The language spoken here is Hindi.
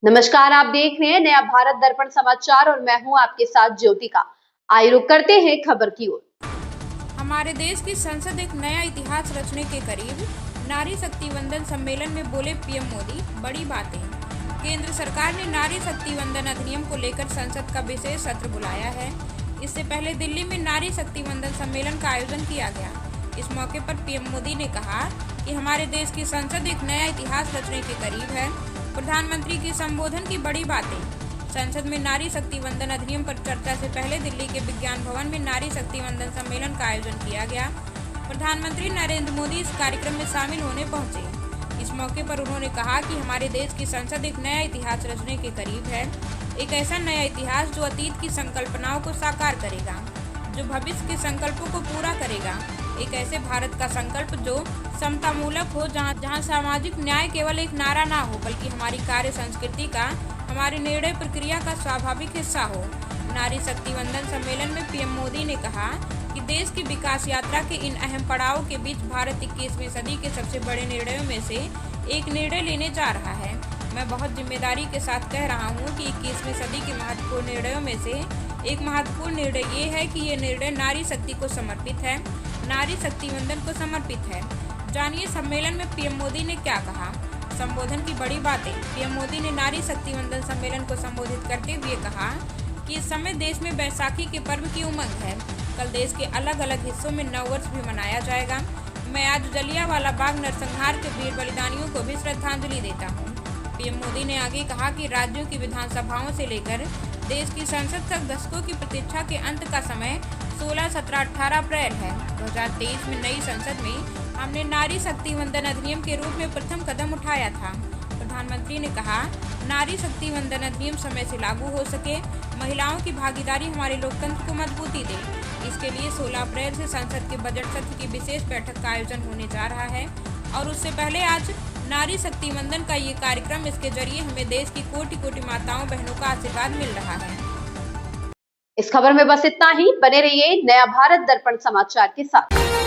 नमस्कार, आप देख रहे हैं नया भारत दर्पण समाचार और मैं हूं आपके साथ ज्योतिका। आइए रुक करते हैं खबर की ओर। हमारे देश की संसद एक नया इतिहास रचने के करीब। नारी शक्ति वंदन सम्मेलन में बोले पीएम मोदी, बड़ी बातें। केंद्र सरकार ने नारी शक्ति वंदन अधिनियम को लेकर संसद का विशेष सत्र बुलाया है। इससे पहले दिल्ली में नारी शक्ति वंदन सम्मेलन का आयोजन किया गया। इस मौके पर पीएम मोदी ने कहा कि हमारे देश की संसद एक नया इतिहास रचने के करीब है। प्रधानमंत्री के संबोधन की बड़ी बातें। संसद में नारी शक्ति वंदन अधिनियम पर चर्चा से पहले दिल्ली के विज्ञान भवन में नारी शक्ति वंदन सम्मेलन का आयोजन किया गया। प्रधानमंत्री नरेंद्र मोदी इस कार्यक्रम में शामिल होने पहुंचे। इस मौके पर उन्होंने कहा कि हमारे देश की संसद एक नया इतिहास रचने के करीब है। एक ऐसा नया इतिहास जो अतीत की संकल्पनाओं को साकार करेगा, जो भविष्य के संकल्पों को पूरा करेगा। एक ऐसे भारत का संकल्प जो समतामूलक हो, जहां सामाजिक न्याय केवल एक नारा ना हो बल्कि हमारी कार्य संस्कृति का, हमारी निर्णय प्रक्रिया का स्वाभाविक हिस्सा हो। नारी शक्ति वंदन सम्मेलन में पीएम मोदी ने कहा कि देश की विकास यात्रा के इन अहम पड़ावों के बीच भारत 21वीं सदी के सबसे बड़े निर्णयों में से एक निर्णय लेने जा रहा है। मैं बहुत जिम्मेदारी के साथ कह रहा हूँ कि 21वीं सदी के महत्वपूर्ण निर्णयों में से एक महत्वपूर्ण निर्णय ये है कि ये निर्णय नारी शक्ति को समर्पित है, नारी शक्ति वंदन को समर्पित है। जानिए सम्मेलन में पीएम मोदी ने क्या कहा। संबोधन की बड़ी बातें। पीएम मोदी ने नारी शक्ति वंदन सम्मेलन को संबोधित करते हुए कहा कि इस समय देश में बैसाखी के पर्व की उमंग है। कल देश के अलग अलग हिस्सों में नववर्ष भी मनाया जाएगा। मैं आज जलियांवाला बाग नरसंहार के वीर बलिदानियों को भी श्रद्धांजलि देता हूँ। पीएम मोदी ने आगे कहा कि राज्यों की विधानसभाओं से लेकर देश की संसद तक दशकों की प्रतीक्षा के अंत का समय 16, 17, 18 अप्रैल है। 2023 में नई संसद में हमने नारी शक्ति वंदन अधिनियम के रूप में प्रथम कदम उठाया था। प्रधानमंत्री ने कहा, नारी शक्ति वंदन अधिनियम समय से लागू हो सके, महिलाओं की भागीदारी हमारे लोकतंत्र को मजबूती दे। इसके लिए 16 अप्रैल से संसद के बजट सत्र की विशेष बैठक का आयोजन होने जा रहा है और उससे पहले आज नारी शक्ति वंदन का ये कार्यक्रम, इसके जरिए हमें देश की कोटि कोटि माताओं बहनों का आशीर्वाद मिल रहा है। इस खबर में बस इतना ही। बने रहिए नया भारत दर्पण समाचार के साथ।